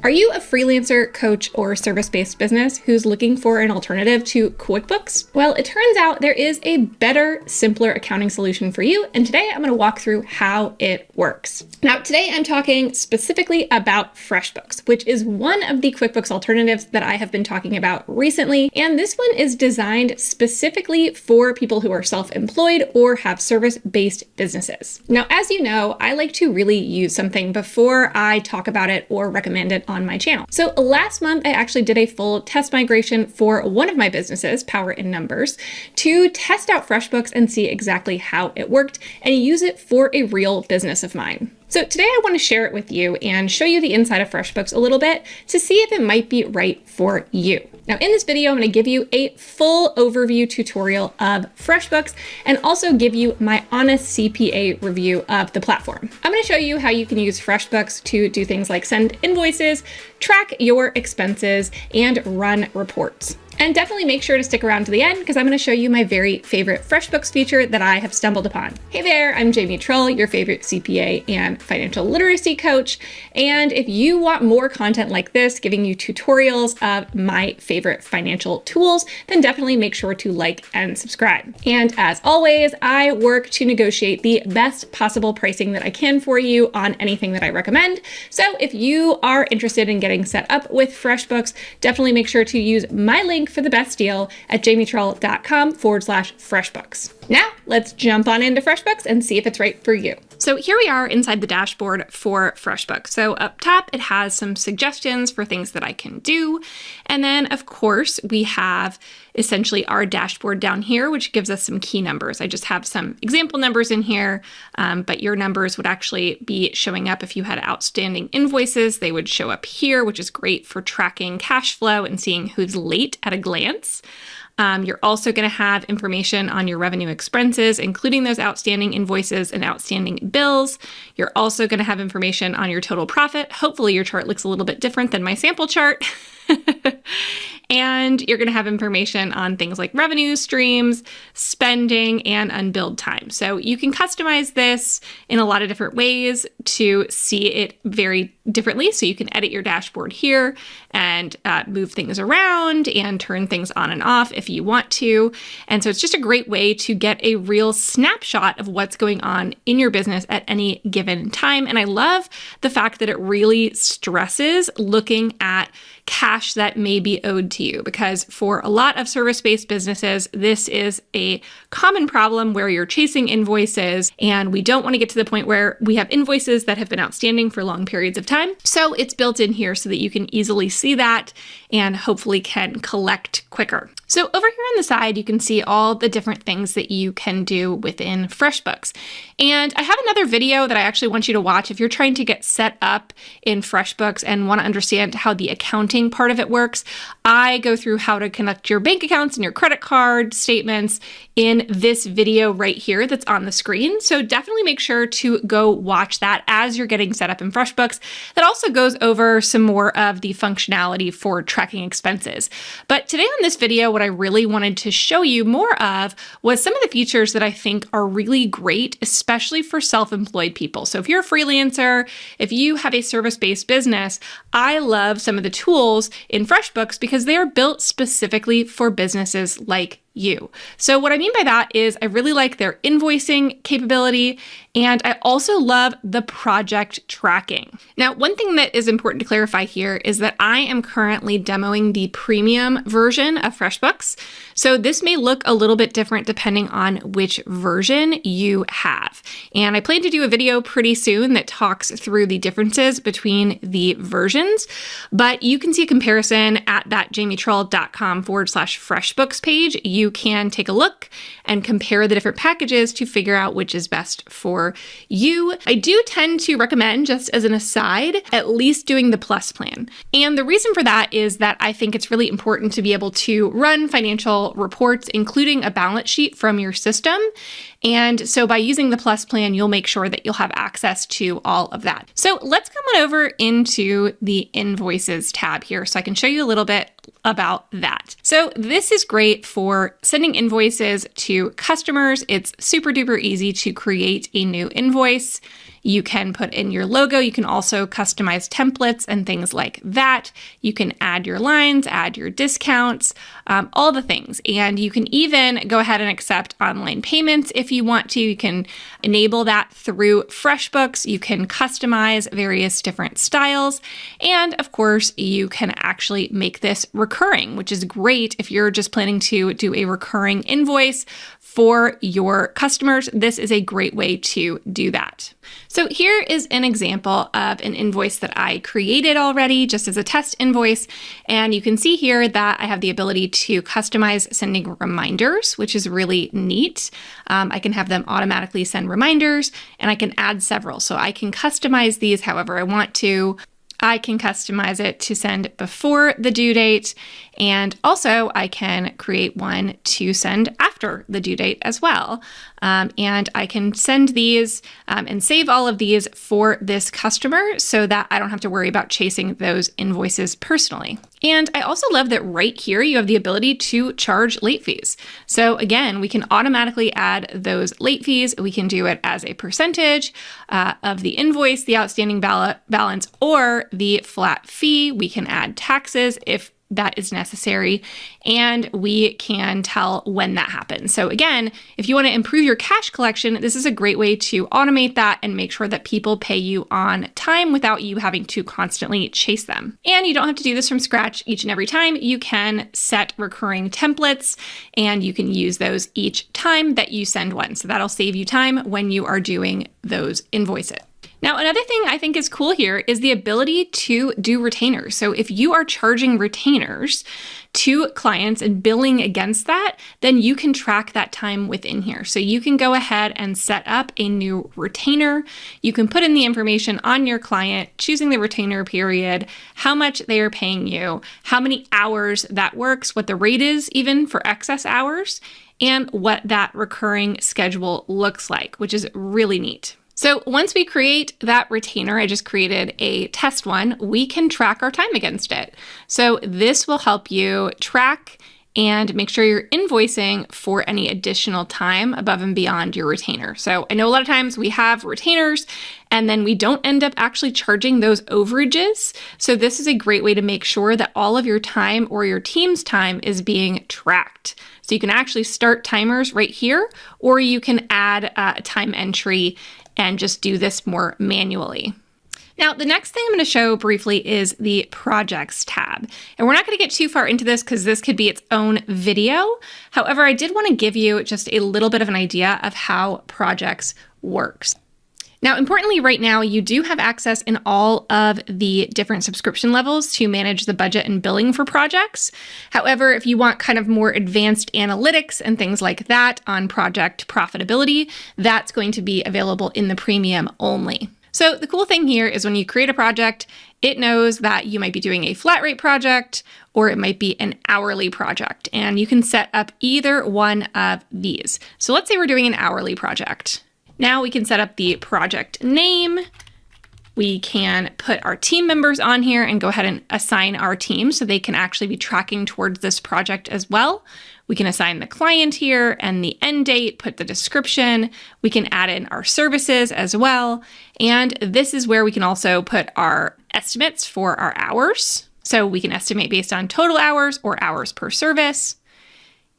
Are you a freelancer, coach, or service-based business who's looking for an alternative to QuickBooks? Well, it turns out there is a better, simpler accounting solution for you, and today I'm going to walk through how it works. Now, today I'm talking specifically about FreshBooks, which is one of the QuickBooks alternatives that I have been talking about recently, and this one is designed specifically for people who are self-employed or have service-based businesses. Now, as you know, I like to really use something before I talk about it or recommend it on my channel. So last month, I actually did a full test migration for one of my businesses, Power in Numbers, to test out FreshBooks and see exactly how it worked and use it for a real business of mine. So today I want to share it with you and show you the inside of FreshBooks a little bit to see if it might be right for you. Now in this video, I'm going to give you a full overview tutorial of FreshBooks and also give you my honest CPA review of the platform. I'm going to show you how you can use FreshBooks to do things like send invoices, track your expenses, and run reports. And definitely make sure to stick around to the end because I'm going to show you my very favorite FreshBooks feature that I have stumbled upon. Hey there, I'm Jamie Trull, your favorite CPA and financial literacy coach. And if you want more content like this, giving you tutorials of my favorite financial tools, then definitely make sure to like and subscribe. And as always, I work to negotiate the best possible pricing that I can for you on anything that I recommend. So if you are interested in getting set up with FreshBooks, definitely make sure to use my link for the best deal at jamietrull.com/FreshBooks. Now let's jump on into FreshBooks and see if it's right for you. So here we are inside the dashboard for FreshBooks. So up top, it has some suggestions for things that I can do. And then of course we have essentially our dashboard down here, which gives us some key numbers. I just have some example numbers in here, but your numbers would actually be showing up if you had outstanding invoices. They would show up here, which is great for tracking cash flow and seeing who's late at a glance. You're also going to have information on your revenue expenses, including those outstanding invoices and outstanding bills. You're also going to have information on your total profit. Hopefully your chart looks a little bit different than my sample chart. And you're going to have information on things like revenue streams, spending, and unbilled time. So you can customize this in a lot of different ways to see it very differently. So you can edit your dashboard here and move things around and turn things on and off if you want to. And so it's just a great way to get a real snapshot of what's going on in your business at any given time. And I love the fact that it really stresses looking at cash that may be owed to you, because for a lot of service-based businesses, this is a common problem where you're chasing invoices and we don't want to get to the point where we have invoices that have been outstanding for long periods of time. So it's built in here so that you can easily see that and hopefully can collect quicker. So over here on the side, you can see all the different things that you can do within FreshBooks. And I have another video that I actually want you to watch if you're trying to get set up in FreshBooks and want to understand how the accounting part of it works. I go through how to connect your bank accounts and your credit card statements in this video right here that's on the screen. So definitely make sure to go watch that as you're getting set up in FreshBooks. That also goes over some more of the functionality for tracking expenses. But today on this video, what I really wanted to show you more of was some of the features that I think are really great, especially for self-employed people. So if you're a freelancer, if you have a service-based business, I love some of the tools in FreshBooks because they are built specifically for businesses like you. So what I mean by that is I really like their invoicing capability, and I also love the project tracking. Now, one thing that is important to clarify here is that I am currently demoing the premium version of FreshBooks. So this may look a little bit different depending on which version you have. And I plan to do a video pretty soon that talks through the differences between the versions, but you can see a comparison at that jamietrull.com/FreshBooks page. You can take a look and compare the different packages to figure out which is best for you. I do tend to recommend, just as an aside, at least doing the Plus plan. And the reason for that is that I think it's really important to be able to run financial reports, including a balance sheet from your system. And so by using the Plus plan, you'll make sure that you'll have access to all of that. So let's come on over into the Invoices tab here so I can show you a little bit about that. So this is great for sending invoices to customers. It's super duper easy to create a new invoice. You can put in your logo. You can also customize templates and things like that. You can add your lines, add your discounts, all the things. And you can even go ahead and accept online payments if you want to. You can enable that through FreshBooks. You can customize various different styles. And of course, you can actually make this recurring, which is great if you're just planning to do a recurring invoice for your customers. This is a great way to do that. So here is an example of an invoice that I created already just as a test invoice. And you can see here that I have the ability to customize sending reminders, which is really neat. I can have them automatically send reminders, and I can add several. So I can customize these however I want to. I can customize it to send before the due date, and also I can create one to send after the due date as well. And I can send these and save all of these for this customer so that I don't have to worry about chasing those invoices personally. And I also love that right here you have the ability to charge late fees. So again, we can automatically add those late fees. We can do it as a percentage of the invoice, the outstanding balance, or the flat fee. We can add taxes if that is necessary, and we can tell when that happens. So again, if you want to improve your cash collection, this is a great way to automate that and make sure that people pay you on time without you having to constantly chase them. And you don't have to do this from scratch each and every time. You can set recurring templates, and you can use those each time that you send one. So that'll save you time when you are doing those invoices. Now, another thing I think is cool here is the ability to do retainers. So if you are charging retainers to clients and billing against that, then you can track that time within here. So you can go ahead and set up a new retainer. You can put in the information on your client, choosing the retainer period, how much they are paying you, how many hours that works, what the rate is even for excess hours, and what that recurring schedule looks like, which is really neat. So once we create that retainer, I just created a test one, we can track our time against it. So this will help you track and make sure you're invoicing for any additional time above and beyond your retainer. So I know a lot of times we have retainers and then we don't end up actually charging those overages. So this is a great way to make sure that all of your time or your team's time is being tracked. So you can actually start timers right here, or you can add a time entry and just do this more manually. Now, the next thing I'm going to show briefly is the projects tab. And we're not going to get too far into this because this could be its own video. However, I did want to give you just a little bit of an idea of how projects works. Now, importantly, right now, you do have access in all of the different subscription levels to manage the budget and billing for projects. However, if you want kind of more advanced analytics and things like that on project profitability, that's going to be available in the premium only. So the cool thing here is when you create a project, it knows that you might be doing a flat rate project or it might be an hourly project, and you can set up either one of these. So let's say we're doing an hourly project. Now we can set up the project name. We can put our team members on here and go ahead and assign our team so they can actually be tracking towards this project as well. We can assign the client here and the end date, put the description. We can add in our services as well. And this is where we can also put our estimates for our hours. So we can estimate based on total hours or hours per service.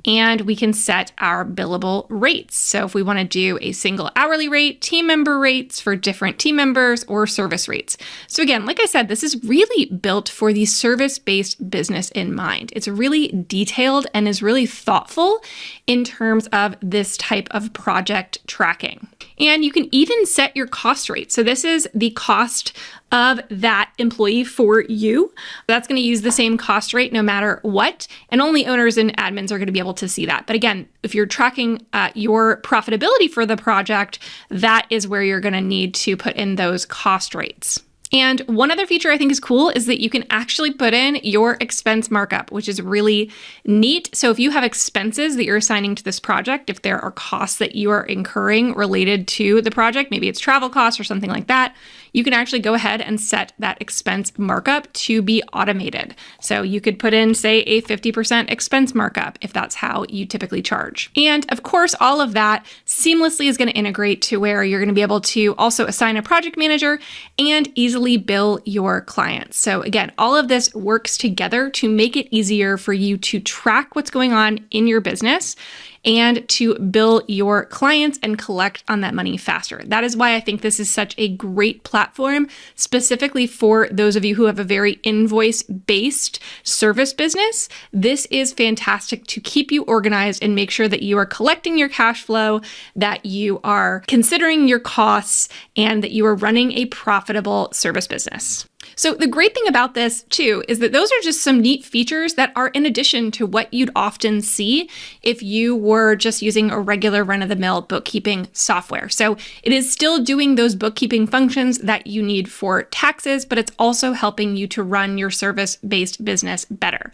And we can set our billable rates. So if we want to do a single hourly rate, team member rates for different team members, or service rates. So again, like I said, this is really built for the service-based business in mind. It's really detailed and is really thoughtful in terms of this type of project tracking. And you can even set your cost rate. So this is the cost of that employee for you. That's going to use the same cost rate no matter what. And only owners and admins are going to be able to see that. But again, if you're tracking your profitability for the project, that is where you're going to need to put in those cost rates. And one other feature I think is cool is that you can actually put in your expense markup, which is really neat. So if you have expenses that you're assigning to this project, if there are costs that you are incurring related to the project, maybe it's travel costs or something like that, you can actually go ahead and set that expense markup to be automated. So you could put in, say, a 50% expense markup if that's how you typically charge. And of course, all of that seamlessly is going to integrate to where you're going to be able to also assign a project manager and easily bill your clients. So again, all of this works together to make it easier for you to track what's going on in your business and to bill your clients and collect on that money faster. That is why I think this is such a great platform, specifically for those of you who have a very invoice-based service business. This is fantastic to keep you organized and make sure that you are collecting your cash flow, that you are considering your costs, and that you are running a profitable service business. So the great thing about this too is that those are just some neat features that are in addition to what you'd often see if you were just using a regular run-of-the-mill bookkeeping software. So it is still doing those bookkeeping functions that you need for taxes, but it's also helping you to run your service-based business better.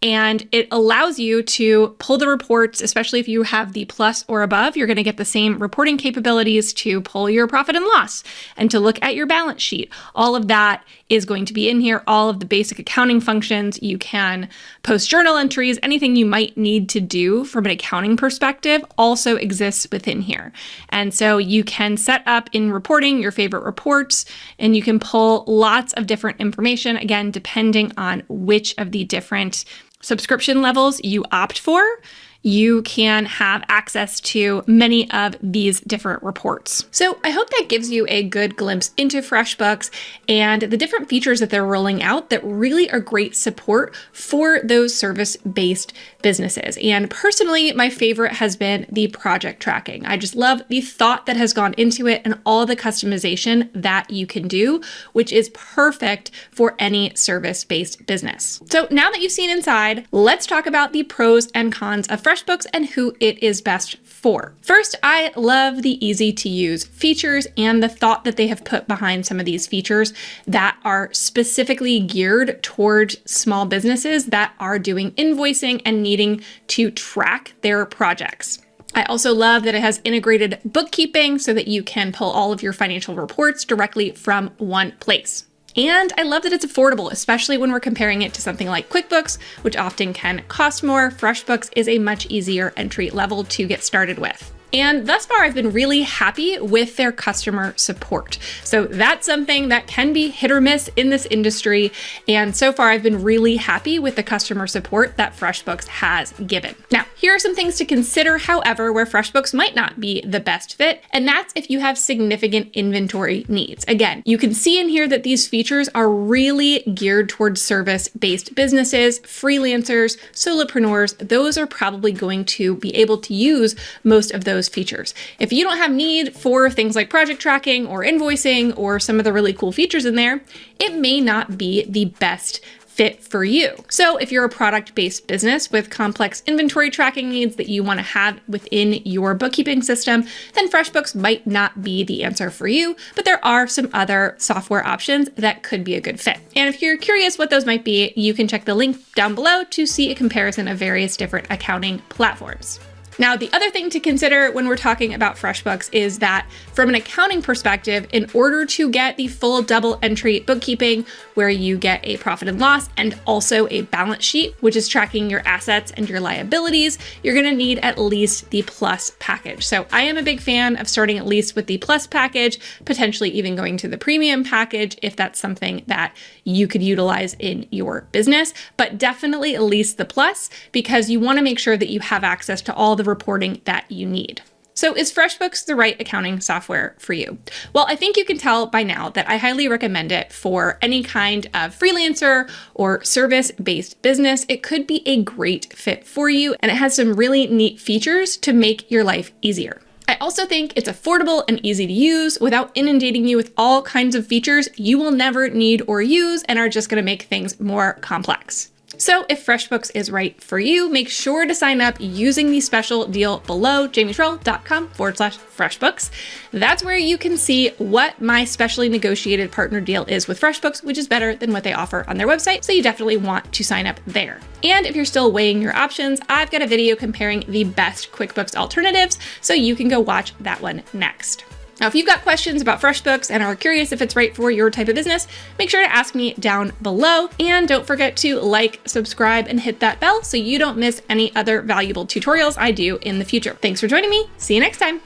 And it allows you to pull the reports, especially if you have the plus or above, you're going to get the same reporting capabilities to pull your profit and loss and to look at your balance sheet. All of that is going to be in here. All of the basic accounting functions. You can post journal entries. Anything you might need to do from an accounting perspective also exists within here. And so you can set up in reporting your favorite reports, and you can pull lots of different information, again, depending on which of the different subscription levels you opt for. You can have access to many of these different reports. So I hope that gives you a good glimpse into FreshBooks and the different features that they're rolling out that really are great support for those service-based businesses. And personally, my favorite has been the project tracking. I just love the thought that has gone into it and all the customization that you can do, which is perfect for any service-based business. So now that you've seen inside, let's talk about the pros and cons of FreshBooks and who it is best for. First, I love the easy to use features and the thought that they have put behind some of these features that are specifically geared toward small businesses that are doing invoicing and needing to track their projects. I also love that it has integrated bookkeeping so that you can pull all of your financial reports directly from one place. And I love that it's affordable, especially when we're comparing it to something like QuickBooks, which often can cost more. FreshBooks is a much easier entry level to get started with. And thus far, I've been really happy with their customer support. So that's something that can be hit or miss in this industry. And so far, I've been really happy with the customer support that FreshBooks has given. Now, here are some things to consider, however, where FreshBooks might not be the best fit. And that's if you have significant inventory needs. Again, you can see in here that these features are really geared towards service-based businesses, freelancers, solopreneurs. Those are probably going to be able to use most of those features. If you don't have need for things like project tracking or invoicing or some of the really cool features in there, it may not be the best fit for you. So if you're a product-based business with complex inventory tracking needs that you want to have within your bookkeeping system, then FreshBooks might not be the answer for you, but there are some other software options that could be a good fit. And if you're curious what those might be, you can check the link down below to see a comparison of various different accounting platforms. Now, the other thing to consider when we're talking about FreshBooks is that from an accounting perspective, in order to get the full double entry bookkeeping, where you get a profit and loss and also a balance sheet, which is tracking your assets and your liabilities, you're going to need at least the Plus package. So I am a big fan of starting at least with the Plus package, potentially even going to the Premium package if that's something that you could utilize in your business, but definitely at least the Plus, because you want to make sure that you have access to all the reporting that you need. So is FreshBooks the right accounting software for you? Well, I think you can tell by now that I highly recommend it for any kind of freelancer or service-based business. It could be a great fit for you, and it has some really neat features to make your life easier. I also think it's affordable and easy to use without inundating you with all kinds of features you will never need or use and are just going to make things more complex. So if FreshBooks is right for you, make sure to sign up using the special deal below, jamietrell.com/FreshBooks. That's where you can see what my specially negotiated partner deal is with FreshBooks, which is better than what they offer on their website. So you definitely want to sign up there. And if you're still weighing your options, I've got a video comparing the best QuickBooks alternatives, so you can go watch that one next. Now, if you've got questions about FreshBooks and are curious if it's right for your type of business, make sure to ask me down below. And don't forget to like, subscribe, and hit that bell so you don't miss any other valuable tutorials I do in the future. Thanks for joining me. See you next time.